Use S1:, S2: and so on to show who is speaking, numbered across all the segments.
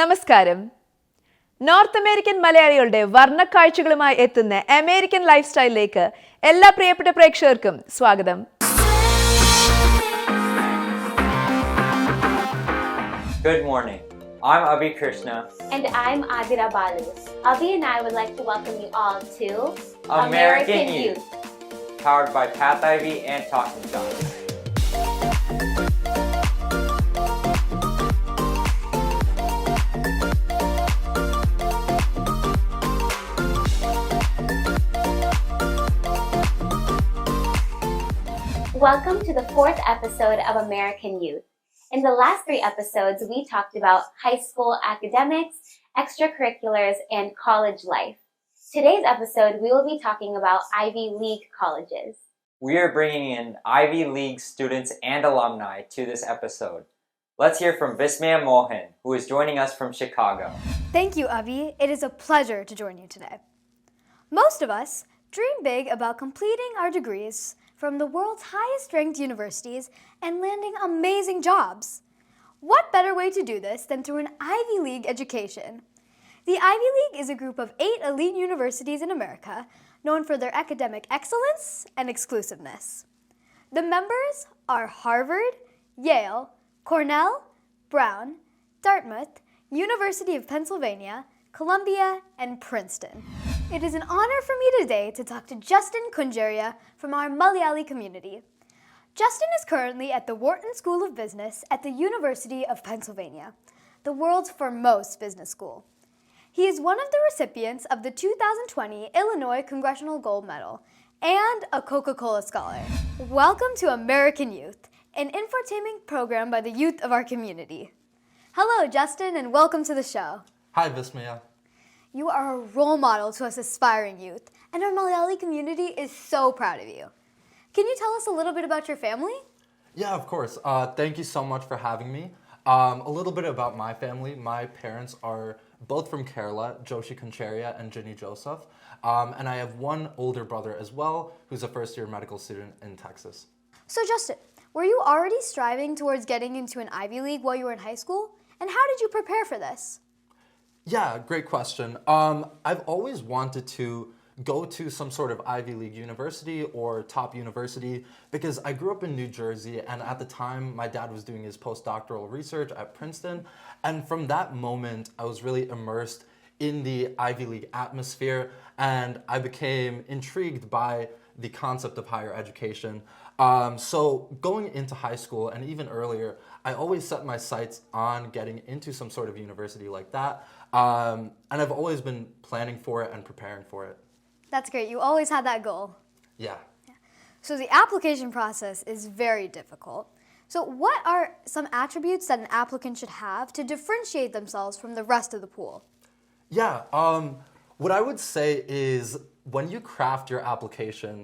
S1: നമസ്കാരം. North American മലയാളികളുടെ വർണ്ണക്കാഴ്ചകളുമായി എത്തുന്ന അമേരിക്കൻ ലൈഫ് സ്റ്റൈലിലേക്ക് എല്ലാ പ്രിയപ്പെട്ട പ്രേക്ഷകർക്കും സ്വാഗതം.
S2: Good morning. I'm Krishna.
S3: And I'm Aathira Balu. Abhi and I would like to welcome you all to
S2: American Youth, powered by Path Ivy and Talking Shots.
S3: Welcome to the 4th episode of American Youth. In the last 3 episodes, we talked about high school academics, extracurriculars, and college life. Today's episode, we will be talking about Ivy League colleges.
S2: We are bringing in Ivy League students and alumni to this episode. Let's hear from Vismaya Mohan, who is joining us from Chicago.
S4: Thank you, Abhi. It is a pleasure to join you today. Most of us dream big about completing our degrees from the world's highest-ranked universities and landing amazing jobs. What better way to do this than through an Ivy League education? The Ivy League is a group of 8 elite universities in America known for their academic excellence and exclusiveness. The members are Harvard, Yale, Cornell, Brown, Dartmouth, University of Pennsylvania, Columbia, and Princeton. It is an honor for me today to talk to Justin Kuncheria from our Malayali community. Justin is currently at the Wharton School of Business at the University of Pennsylvania, the world's foremost business school. He is one of the recipients of the 2020 Illinois Congressional Gold Medal and a Coca-Cola Scholar. Welcome to American Youth, an infotainment program by the youth of our community. Hello, Justin, and welcome to the show.
S5: Hi, Vismaya.
S4: You are a role model to us aspiring youth, and our Malayali community is so proud of you. Can you tell us a little bit about your family?
S5: Yeah, of course. Thank you so much for having me. A little bit about my family. My parents are both from Kerala, Joshi Kuncheria and Ginny Joseph. And I have one older brother as well, who's a first-year medical student in Texas.
S4: So Justin, were you already striving towards getting into an Ivy League while you were in high school? And how did you prepare for this?
S5: Yeah, great question. I've always wanted to go to some sort of Ivy League university or top university because I grew up in New Jersey, and at the time my dad was doing his postdoctoral research at Princeton, and from that moment I was really immersed in the Ivy League atmosphere, and I became intrigued by the concept of higher education. So going into high school and even earlier, I always set my sights on getting into some sort of university like that. And I've always been planning for it and preparing for it.
S4: That's great. You always had that goal.
S5: Yeah.
S4: So the application process is very difficult. So what are some attributes that an applicant should have to differentiate themselves from the rest of the pool?
S5: Yeah. What I would say is when you craft your application,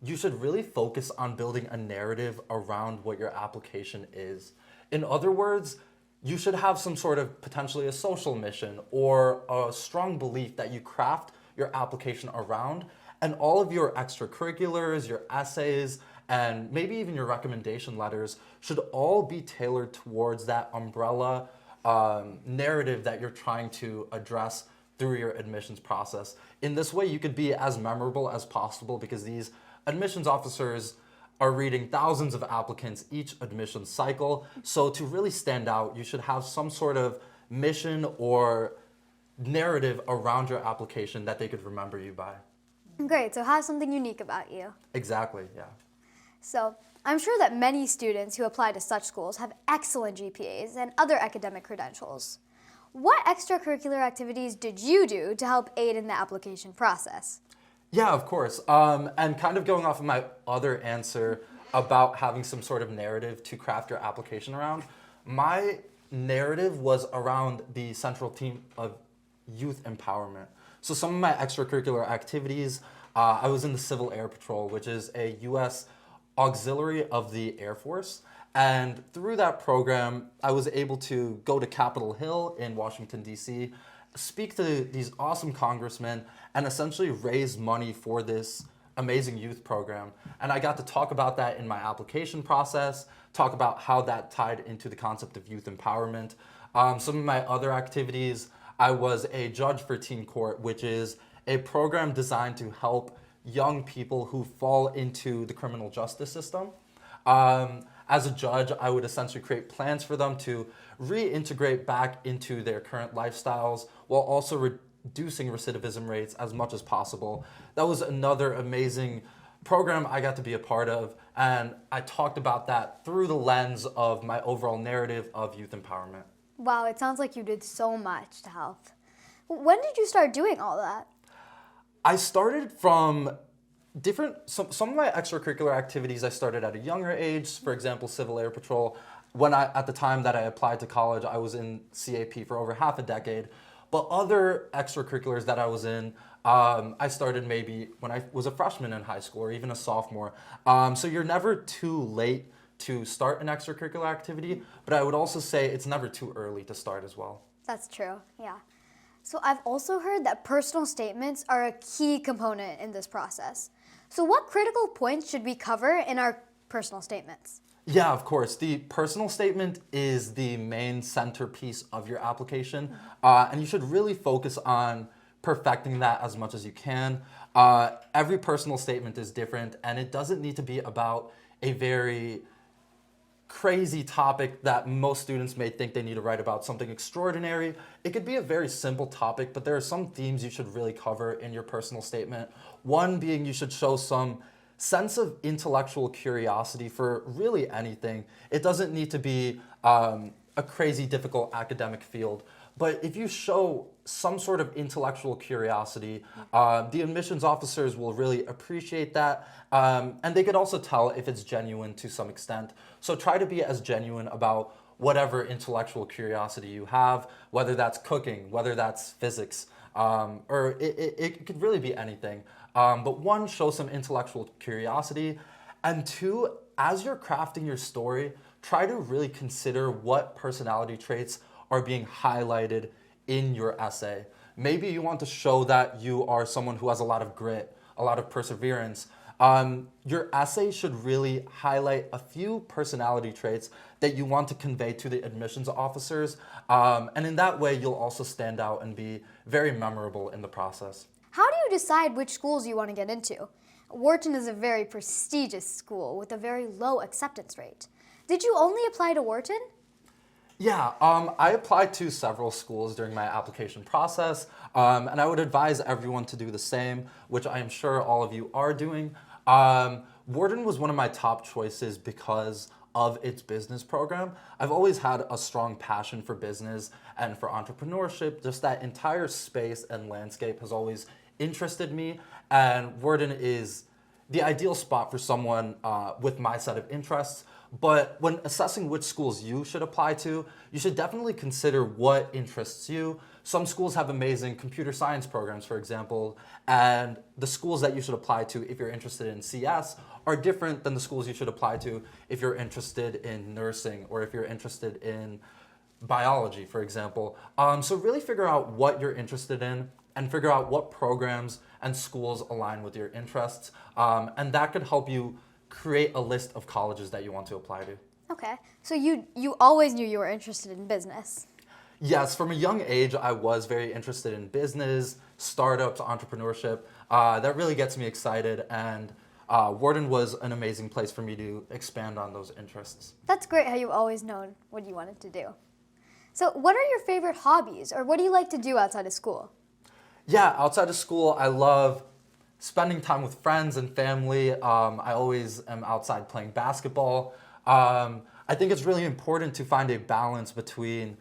S5: you should really focus on building a narrative around what your application is. In other words, you should have some sort of potentially a social mission or a strong belief that you craft your application around, and all of your extracurriculars, your essays, and maybe even your recommendation letters should all be tailored towards that umbrella narrative that you're trying to address through your admissions process. In this way, you could be as memorable as possible because these admissions officers are reading thousands of applicants each admission cycle. So to really stand out, you should have some sort of mission or narrative around your application that they could remember you by.
S4: Great, so have something unique about you.
S5: Exactly, yeah.
S4: So I'm sure that many students who apply to such schools have excellent GPAs and other academic credentials. What extracurricular activities did you do to help aid in the application process?
S5: Yeah, of course. And kind of going off of my other answer about having some sort of narrative to craft your application around, my narrative was around the central theme of youth empowerment. So some of my extracurricular activities, I was in the Civil Air Patrol, which is a U.S. auxiliary of the Air Force. And through that program, I was able to go to Capitol Hill in Washington, D.C., speak to these awesome congressmen, and essentially raise money for this amazing youth program. And I got to talk about that in my application process, talk about how that tied into the concept of youth empowerment, Some of my other activities, I was a judge for Teen Court, which is a program designed to help young people who fall into the criminal justice system. As a judge, I would essentially create plans for them to reintegrate back into their current lifestyles while also reducing recidivism rates as much as possible. That was another amazing program I got to be a part of, and I talked about that through the lens of my overall narrative of youth empowerment.
S4: Wow, it sounds like you did so much to help. When did you start doing all that?
S5: I started from some of my extracurricular activities I started at a younger age. For example, Civil Air Patrol. At the time that I applied to college, I was in CAP for over half a decade. But other extracurriculars that I was in, I started maybe when I was a freshman in high school or even a sophomore. So you're never too late to start an extracurricular activity, but I would also say it's never too early to start as well.
S4: That's true, yeah. So I've also heard that personal statements are a key component in this process. So what critical points should we cover in our personal statements?
S5: Yeah, of course. The personal statement is the main centerpiece of your application, and you should really focus on perfecting that as much as you can. Every personal statement is different, and it doesn't need to be about a very crazy topic that most students may think they need to write about, something extraordinary. It could be a very simple topic, but there are some themes you should really cover in your personal statement. One being you should show some sense of intellectual curiosity for really anything. It doesn't need to be a crazy difficult academic field, but if you show some sort of intellectual curiosity, the admissions officers will really appreciate that, and they could also tell if it's genuine to some extent. So try to be as genuine about whatever intellectual curiosity you have, whether that's cooking, whether that's physics, or it could really be anything. But one, show some intellectual curiosity, and two, as you're crafting your story, try to really consider what personality traits are being highlighted in your essay. Maybe you want to show that you are someone who has a lot of grit, a lot of perseverance. Your essay should really highlight a few personality traits that you want to convey to the admissions officers. And in that way, you'll also stand out and be very memorable in the process.
S4: How do you decide which schools you want to get into? Wharton is a very prestigious school with a very low acceptance rate. Did you only apply to Wharton?
S5: Yeah, I applied to several schools during my application process, and I would advise everyone to do the same, which I am sure all of you are doing. Wharton was one of my top choices because of its business program. I've always had a strong passion for business and for entrepreneurship. Just that entire space and landscape has always interested me, and Wharton is the ideal spot for someone with my set of interests. But when assessing which schools you should apply to, you should definitely consider what interests you. Some schools have amazing computer science programs, for example, and the schools that you should apply to if you're interested in CS are different than the schools you should apply to if you're interested in nursing or if you're interested in biology, for example. So really figure out what you're interested in and figure out what programs and schools align with your interests, and that could help you create a list of colleges that you want to apply to.
S4: Okay, so you always knew you were interested in business.
S5: Yes, from a young age, I was very interested in business, startups, entrepreneurship. That really gets me excited, and Wharton was an amazing place for me to expand on those interests.
S4: That's great how you've always known what you wanted to do. So what are your favorite hobbies, or what do you like to do outside of school?
S5: Yeah, outside of school, I love spending time with friends and family. I always am outside playing basketball. I think it's really important to find a balance between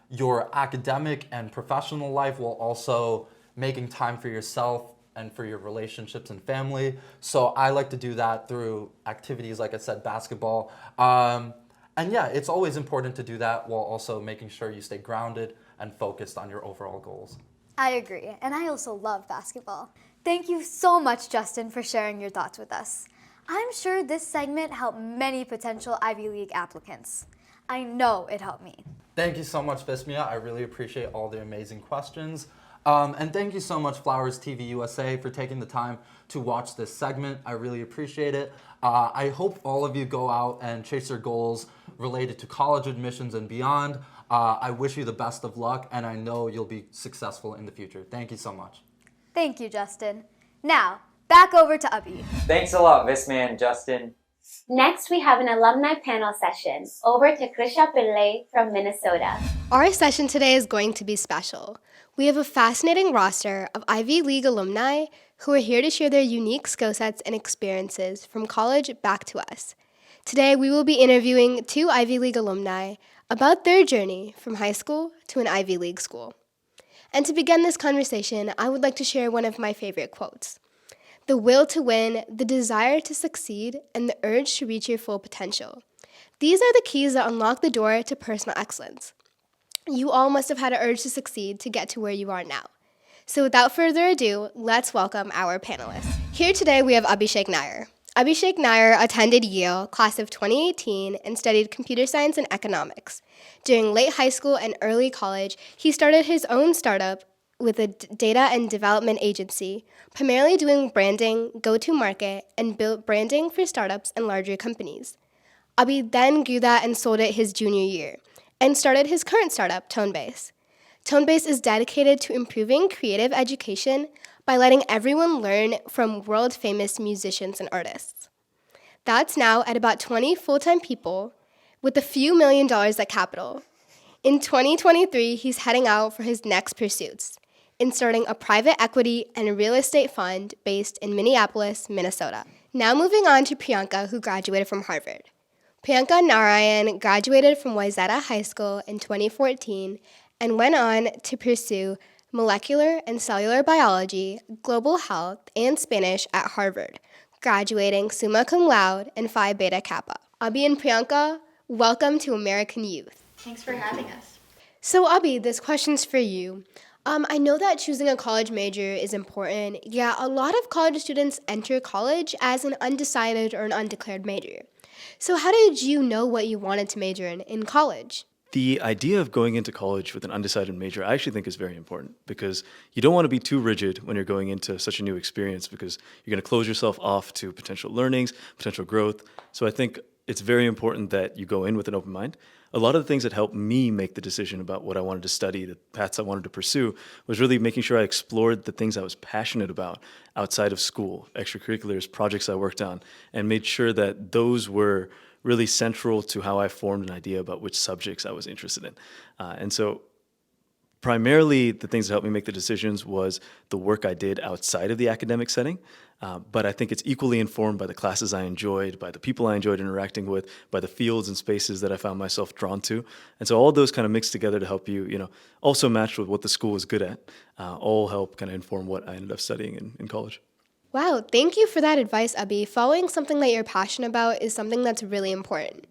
S5: your academic and professional life while also making time for yourself and for your relationships and family. So I like to do that through activities, like I said, basketball. And yeah, it's always important to do that while also making sure you stay grounded and focused on your overall goals.
S4: I agree, and I also love basketball. Thank you so much, Justin, for sharing your thoughts with us. I'm sure this segment helped many potential Ivy League applicants. I know it helped me.
S5: Thank you so much, Vismaya. I really appreciate all the amazing questions. And thank you so much, Flowers TV USA, for taking the time to watch this segment. I really appreciate it. I hope all of you go out and chase your goals related to college admissions and beyond. I wish you the best of luck, and I know you'll be successful in the future. Thank you so much.
S4: Thank you, Justin. Now, back over to Abhi.
S2: Thanks a lot, Vismaya and Justin.
S3: Next, we have an alumni panel session. Over to Krisha Pillai from Minnesota.
S6: Our session today is going to be special. We have a fascinating roster of Ivy League alumni who are here to share their unique skill sets and experiences from college back to us. Today, we will be interviewing 2 Ivy League alumni about their journey from high school to an Ivy League school. And to begin this conversation, I would like to share one of my favorite quotes. The will to win, the desire to succeed, and the urge to reach your full potential. These are the keys that unlock the door to personal excellence. You all must have had an urge to succeed to get to where you are now. So without further ado, let's welcome our panelists. Here today we have Abhishek Nair. Abhishek Nair attended Yale, class of 2018, and studied computer science and economics. During late high school and early college, he started his own startup with a data and development agency, primarily doing branding, go-to-market, and built branding for startups and larger companies. Abhi then grew that and sold it his junior year, and started his current startup, Tonebase. Tonebase is dedicated to improving creative education by letting everyone learn from world-famous musicians and artists. That's now at about 20 full-time people with a few $1 million at capital. In 2023, he's heading out for his next pursuits in starting a private equity and real estate fund based in Minneapolis, Minnesota. Now moving on to Priyanka, who graduated from Harvard. Priyanka Narayan graduated from Wayzata High School in 2014 and went on to pursue molecular and cellular biology, global health, and Spanish at Harvard, graduating summa cum laude and Phi Beta Kappa. Abhi and Priyanka, welcome to American Youth.
S7: Thanks for having us.
S6: So Abhi, this question's for you. I know that choosing a college major is important. Yeah, a lot of college students enter college as an undecided or an undeclared major. So how did you know what you wanted to major in college?
S8: The idea of going into college with an undecided major I actually think is very important because you don't want to be too rigid when you're going into such a new experience because you're going to close yourself off to potential learnings, potential growth. So I think it's very important that you go in with an open mind. A lot of the things that helped me make the decision about what I wanted to study, the paths I wanted to pursue, was really making sure I explored the things I was passionate about outside of school, extracurriculars, projects I worked on, and made sure that those were really central to how I formed an idea about which subjects I was interested in. And so primarily the things that helped me make the decisions was the work I did outside of the academic setting. But I think it's equally informed by the classes I enjoyed, by the people I enjoyed interacting with, by the fields and spaces that I found myself drawn to. And so all those kind of mixed together to help you, also matched with what the school was good at, all help kind of inform what I ended up studying in college.
S6: Wow, thank you for that advice, Abhi. Following something that you're passionate about is something that's really important.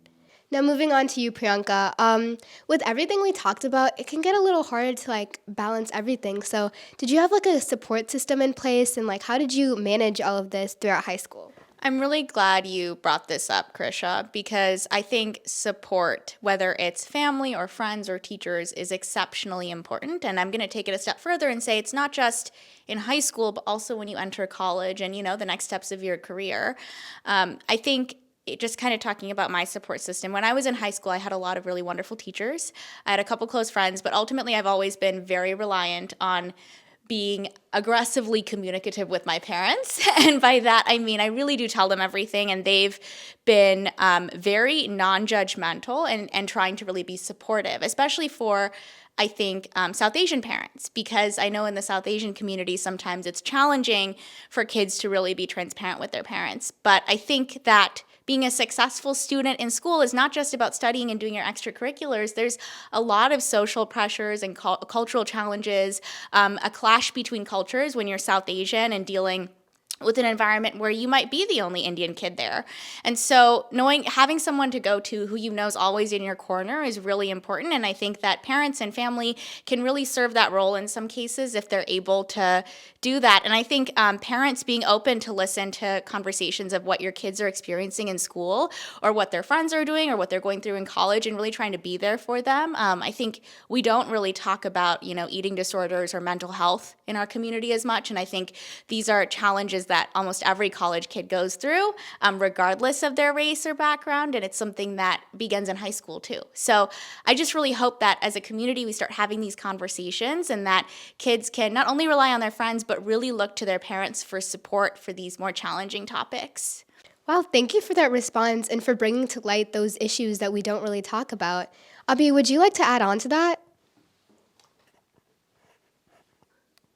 S6: Now moving on to you, Priyanka. With everything we talked about, it can get a little hard to balance everything. So did you have a support system in place and how did you manage all of this throughout high school?
S7: I'm really glad you brought this up, Krisha, because I think support, whether it's family or friends or teachers, is exceptionally important. And I'm going to take it a step further and say it's not just in high school, but also when you enter college and, the next steps of your career. I think just kind of talking about my support system, when I was in high school, I had a lot of really wonderful teachers. I had a couple close friends, but ultimately I've always been very reliant on being aggressively communicative with my parents. And by that, I mean, I really do tell them everything. And they've been very non-judgmental and trying to really be supportive, especially for, I think, South Asian parents, because I know in the South Asian community, sometimes it's challenging for kids to really be transparent with their parents. But I think that being a successful student in school is not just about studying and doing your extracurriculars. There's a lot of social pressures and cultural challenges, a clash between cultures when you're South Asian and dealing with an environment where you might be the only Indian kid there. And so having someone to go to who you know is always in your corner is really important. And I think that parents and family can really serve that role in some cases if they're able to do that. And I think parents being open to listen to conversations of what your kids are experiencing in school or what their friends are doing or what they're going through in college and really trying to be there for them. I think we don't really talk about, eating disorders or mental health in our community as much. And I think these are challenges that almost every college kid goes through, regardless of their race or background, and it's something that begins in high school too. So I just really hope that as a community we start having these conversations and that kids can not only rely on their friends, but really look to their parents for support for these more challenging topics.
S6: Wow, thank you for that response and for bringing to light those issues that we don't really talk about. Abhi, would you like to add on to that?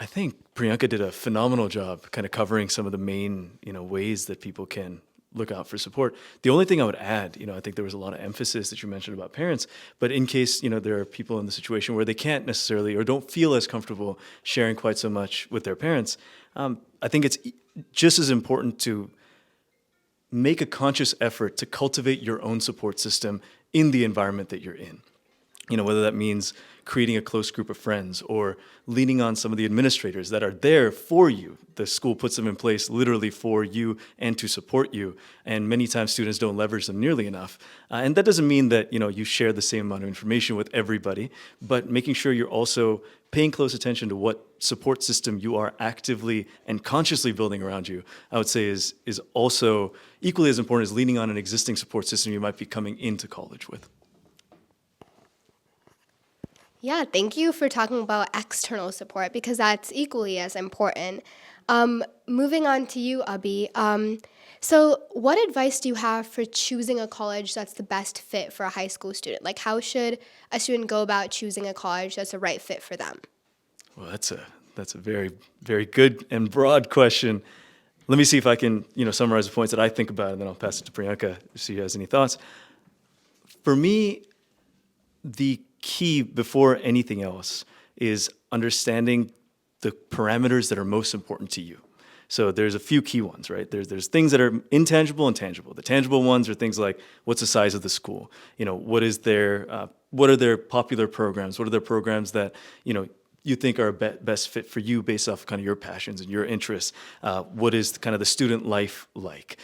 S8: I think Priyanka did a phenomenal job kind of covering some of the main, ways that people can look out for support. The only thing I would add, I think there was a lot of emphasis that you mentioned about parents, but in case, there are people in the situation where they can't necessarily or don't feel as comfortable sharing quite so much with their parents, I think it's just as important to make a conscious effort to cultivate your own support system in the environment that you're in. Whether that means creating a close group of friends or leaning on some of the administrators that are there for you. The school puts them in place literally for you and to support you. And many times students don't leverage them nearly enough. And that doesn't mean that, you share the same amount of information with everybody, but making sure you're also paying close attention to what support system you are actively and consciously building around you, I would say is also equally as important as leaning on an existing support system you might be coming into college with.
S6: Yeah, thank you for talking about external support because that's equally as important. Moving on to you, Abhi. So what advice do you have for choosing a college that's the best fit for a high school student? Like how should a student go about choosing a college that's the right fit for them?
S8: Well, that's a very, very good and broad question. Let me see if I can, summarize the points that I think about, and then I'll pass it to Priyanka if she has any thoughts. For me, the key before anything else is understanding the parameters that are most important to you. So there's a few key ones, right? There's things that are intangible and tangible. The tangible ones are things like what's the size of the school? What are their popular programs? What are their programs that, you think are best fit for you based off kind of your passions and your interests? What is kind of the student life like?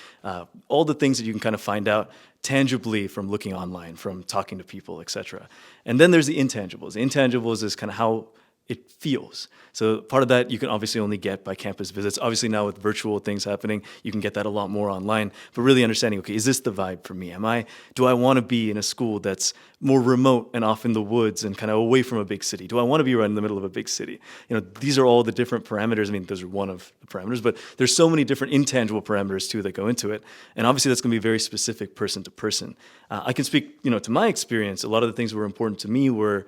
S8: All the things that you can kind of find out tangibly from looking online, from talking to people, etc. And then there's the intangibles. The intangibles is kind of how it feels. So part of that you can obviously only get by campus visits. Obviously now with virtual things happening, you can get that a lot more online. But really understanding, okay, is this the vibe for me? Do I want to be in a school that's more remote and off in the woods and kind of away from a big city? Do I want to be right in the middle of a big city? These are all the different parameters. I mean, those are one of the parameters, but there's so many different intangible parameters too that go into it. And obviously that's going to be very specific person to person. I can speak, to my experience. A lot of the things that were important to me were,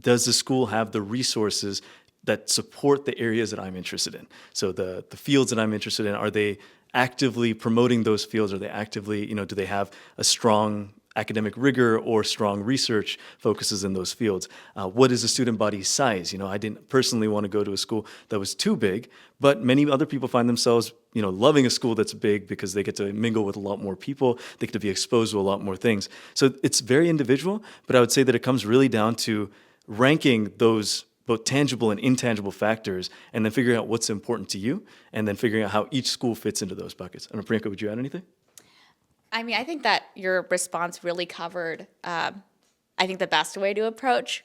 S8: does the school have the resources that support the areas that I'm interested in? So the fields that I'm interested in, are they actively promoting those fields? Are they actively, do they have a strong academic rigor or strong research focuses in those fields? What is the student body size? I didn't personally want to go to a school that was too big, but many other people find themselves, loving a school that's big because they get to mingle with a lot more people. They get to be exposed to a lot more things. So it's very individual, but I would say that it comes really down to ranking those both tangible and intangible factors, and then figuring out what's important to you, and then figuring out how each school fits into those buckets. I don't know, Priyanka, would you add anything?
S7: I mean, I think that your response really covered, I think, the best way to approach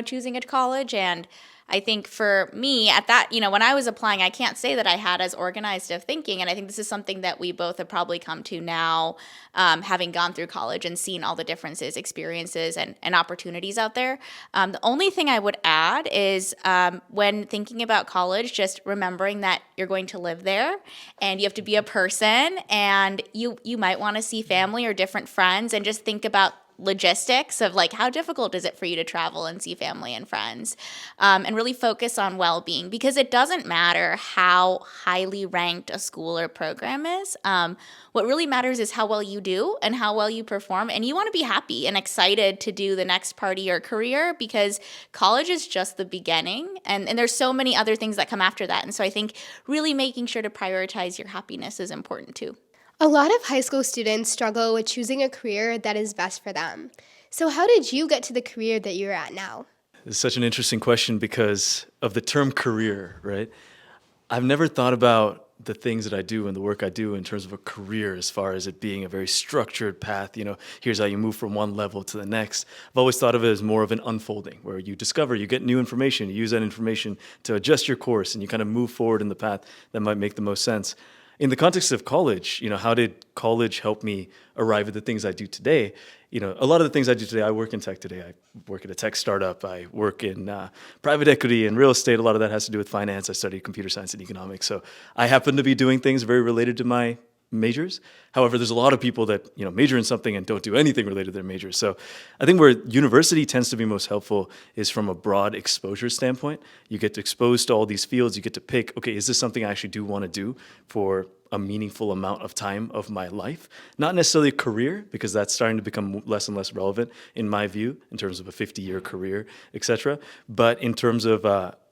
S7: choosing a college. And I think for me at that, when I was applying, I can't say that I had as organized of thinking. And I think this is something that we both have probably come to now, having gone through college and seen all the differences, experiences, and opportunities out there. The only thing I would add is when thinking about college, just remembering that you're going to live there and you have to be a person, and you might want to see family or different friends, and just think about logistics of like how difficult is it for you to travel and see family and friends, and really focus on well-being, because it doesn't matter how highly ranked a school or program is. What really matters is how well you do and how well you perform, and you want to be happy and excited to do the next part of your career, because college is just the beginning, and there's so many other things that come after that. And so I think really making sure to prioritize your happiness is important too.
S6: A lot of high school students struggle with choosing a career that is best for them. So how did you get to the career that you're at now?
S8: It's such an interesting question because of the term career, right? I've never thought about the things that I do and the work I do in terms of a career as far as it being a very structured path. Here's how you move from one level to the next. I've always thought of it as more of an unfolding, where you discover, you get new information, you use that information to adjust your course, and you kind of move forward in the path that might make the most sense. In the context of college, how did college help me arrive at the things I do today? A lot of the things I do today, I work in tech today. I work at a tech startup. I work in private equity and real estate. A lot of that has to do with finance. I studied computer science and economics. So I happen to be doing things very related to my majors. However, there's a lot of people that major in something and don't do anything related to their majors. So I think where university tends to be most helpful is from a broad exposure standpoint. You get exposed to all these fields. You get to pick, okay, is this something I actually do want to do for a meaningful amount of time of my life? Not necessarily a career, because that's starting to become less and less relevant in my view in terms of a 50-year career, etc. But in terms of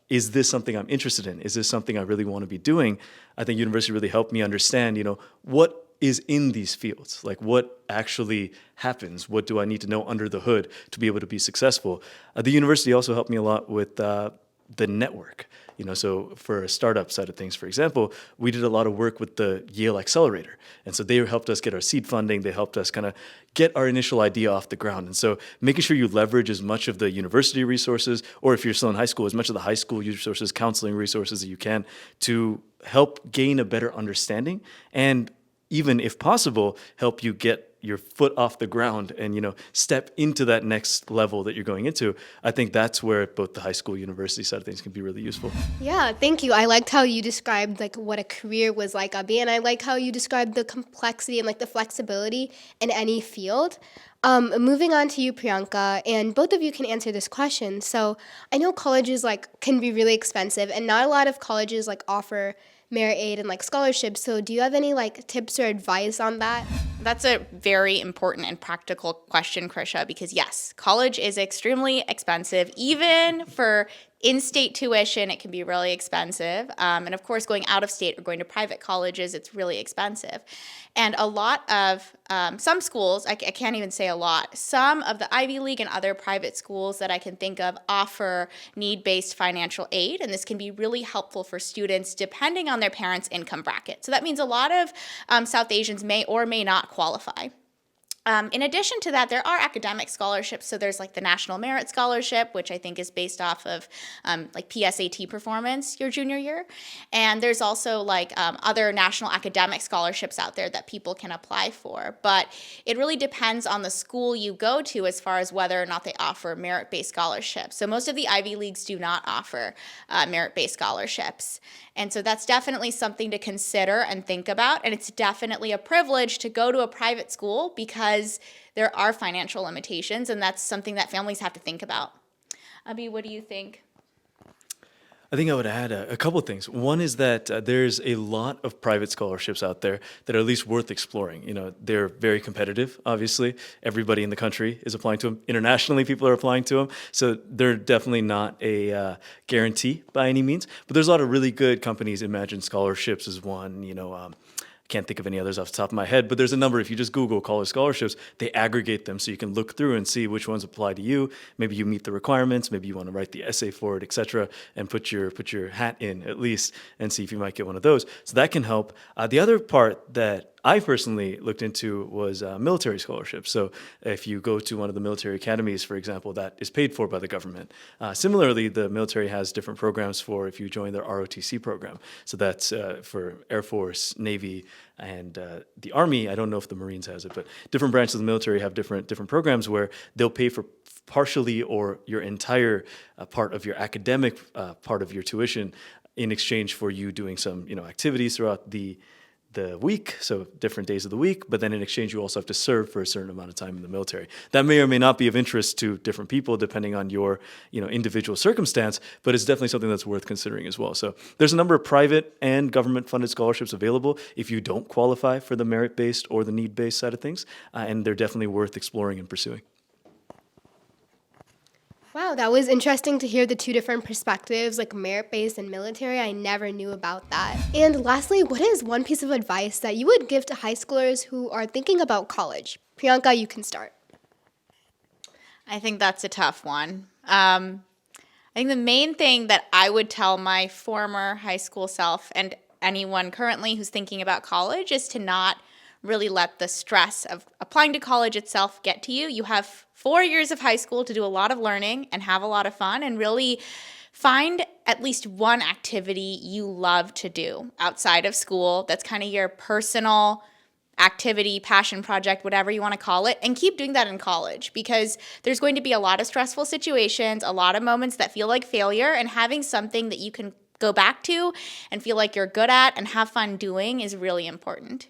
S8: is this something I'm interested in? Is this something I really want to be doing? I think university really helped me understand, what is in these fields? Like, what actually happens? What do I need to know under the hood to be able to be successful? The university also helped me a lot with the network. So for a startup side of things, for example, we did a lot of work with the Yale Accelerator. And so they helped us get our seed funding. They helped us kind of get our initial idea off the ground. And so making sure you leverage as much of the university resources, or if you're still in high school, as much of the high school resources, counseling resources that you can, to help gain a better understanding, and even if possible, help you get your foot off the ground and step into that next level that you're going into. I think that's where both the high school, university side of things can be really useful.
S6: Yeah, thank you. I liked how you described what a career was like, Abhi, and I like how you described the complexity and the flexibility in any field. Moving on to you, Priyanka, and both of you can answer this question. So I know colleges can be really expensive, and not a lot of colleges offer merit aid and scholarships. So do you have any tips or advice on that?
S7: That's a very important and practical question, Krisha, because yes, college is extremely expensive. Even for in-state tuition, it can be really expensive. And of course, going out of state or going to private colleges, it's really expensive. And a lot of, some schools, I can't even say a lot, some of the Ivy League and other private schools that I can think of offer need-based financial aid. And this can be really helpful for students depending on their parents' income bracket. So that means a lot of South Asians may or may not qualify. In addition to that, there are academic scholarships. So there's the National Merit Scholarship, which I think is based off of PSAT performance your junior year. And there's also other national academic scholarships out there that people can apply for. But it really depends on the school you go to as far as whether or not they offer merit-based scholarships. So most of the Ivy Leagues do not offer merit-based scholarships. And so that's definitely something to consider and think about. And it's definitely a privilege to go to a private school because there are financial limitations, and that's something that families have to think about. Abhi, what do you think?
S8: I think I would add a couple of things. One is that there's a lot of private scholarships out there that are at least worth exploring. They're very competitive, obviously. Everybody in the country is applying to them. Internationally, people are applying to them. So they're definitely not a guarantee by any means. But there's a lot of really good companies. Imagine Scholarships is one, can't think of any others off the top of my head, but there's a number. If you just Google college scholarships, they aggregate them so you can look through and see which ones apply to you. Maybe you meet the requirements. Maybe you want to write the essay for it, et cetera, and put your hat in at least and see if you might get one of those. So that can help. The other part that I personally looked into was military scholarships. So if you go to one of the military academies, for example, that is paid for by the government. Similarly, the military has different programs for if you join their ROTC program. So that's for Air Force, Navy, and the Army. I don't know if the Marines has it, but different branches of the military have different programs where they'll pay for partially or your entire part of your academic part of your tuition in exchange for you doing some activities throughout the the week, so different days of the week, but then in exchange you also have to serve for a certain amount of time in the military. That may or may not be of interest to different people depending on your individual circumstance, but it's definitely something that's worth considering as well. So there's a number of private and government-funded scholarships available if you don't qualify for the merit-based or the need-based side of things, and they're definitely worth exploring and pursuing.
S6: Wow, that was interesting to hear the two different perspectives, like merit-based and military. I never knew about that. And lastly, what is one piece of advice that you would give to high schoolers who are thinking about college? Priyanka, you can start.
S7: I think that's a tough one. I think the main thing that I would tell my former high school self and anyone currently who's thinking about college is to not really let the stress of applying to college itself get to you. You have 4 years of high school to do a lot of learning and have a lot of fun, and really find at least one activity you love to do outside of school that's kind of your personal activity, passion project, whatever you want to call it, and keep doing that in college, because there's going to be a lot of stressful situations, a lot of moments that feel like failure, and having something that you can go back to and feel like you're good at and have fun doing is really important.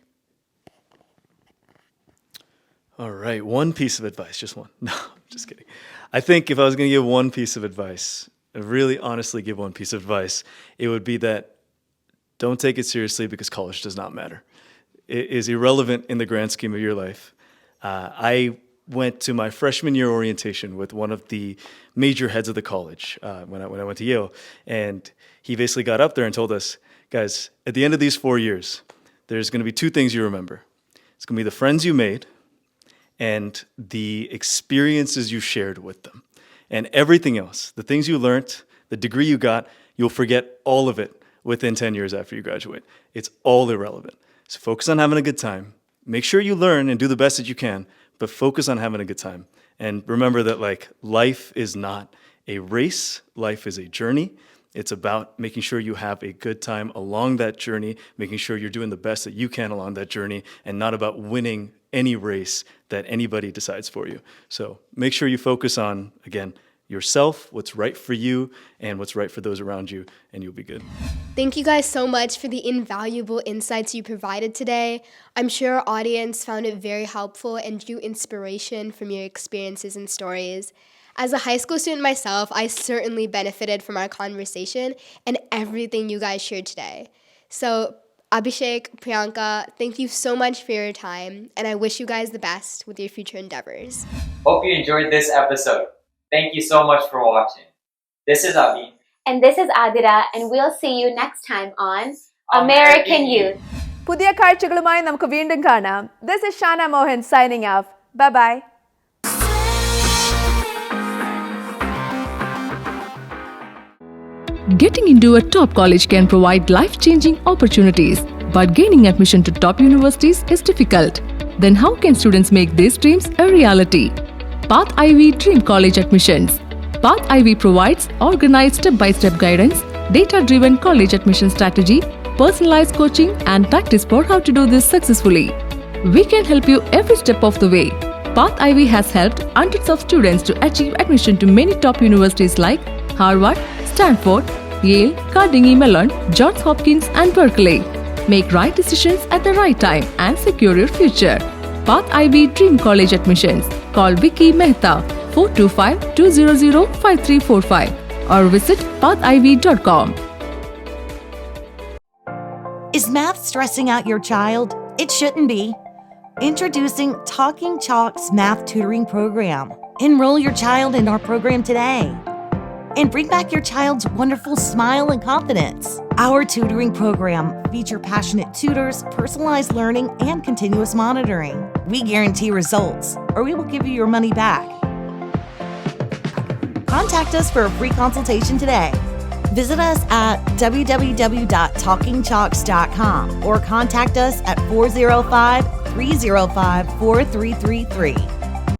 S8: All right, one piece of advice, just one. No, I'm just kidding. I think if I was going to give one piece of advice, really honestly give one piece of advice, it would be that don't take it seriously because college does not matter. It is irrelevant in the grand scheme of your life. I went to my freshman year orientation with one of the major heads of the college when I went to Yale, and he basically got up there and told us, guys, at the end of these 4 years, there's going to be two things you remember. It's going to be the friends you made and the experiences you shared with them. And everything else, the things you learned, the degree you got, you'll forget all of it within 10 years after you graduate. It's all irrelevant. So focus on having a good time. Make sure you learn and do the best that you can, but focus on having a good time. And remember that life is not a race, life is a journey. It's about making sure you have a good time along that journey, making sure you're doing the best that you can along that journey, and not about winning any race that anybody decides for you. So make sure you focus on, again, yourself, what's right for you, and what's right for those around you, and you'll be good.
S6: Thank you guys so much for the invaluable insights you provided today. I'm sure our audience found it very helpful and drew inspiration from your experiences and stories. As a high school student myself, I certainly benefited from our conversation and everything you guys shared today. So Abhishek, Priyanka, thank you so much for your time, and I wish you guys the best with your future endeavors.
S2: Hope you enjoyed this episode. Thank you so much for watching. This is Abhi.
S3: And this is Aathira, and we'll see you next time on American Youth.
S1: പുതിയ കാഴ്ചകളുമായി നമുക്ക് വീണ്ടും കാണാം. This is Shana Mohan signing off. Bye bye.
S9: Getting into a top college can provide life-changing opportunities, but gaining admission to top universities is difficult. Then how can students make these dreams a reality? Path Ivy Dream College Admissions. Path Ivy provides organized step-by-step guidance, data-driven college admission strategy, personalized coaching, and practice for how to do this successfully. We can help you every step of the way. Path Ivy has helped hundreds of students to achieve admission to many top universities like Harvard, Stanford, Yale, Carnegie Mellon, Johns Hopkins, and Berkeley. Make right decisions at the right time and secure your future. Path Ivy Dream College Admissions. Call Vicky Mehta 425-200-5345 or visit pathivy.com.
S10: Is math stressing out your child? It shouldn't be. Introducing Talking Chalk's math tutoring program. Enroll your child in our program today and bring back your child's wonderful smile and confidence. Our tutoring program features passionate tutors, personalized learning, and continuous monitoring. We guarantee results, or we will give you your money back. Contact us for a free consultation today. Visit us at www.talkingchalks.com or contact us at 405-305-4333.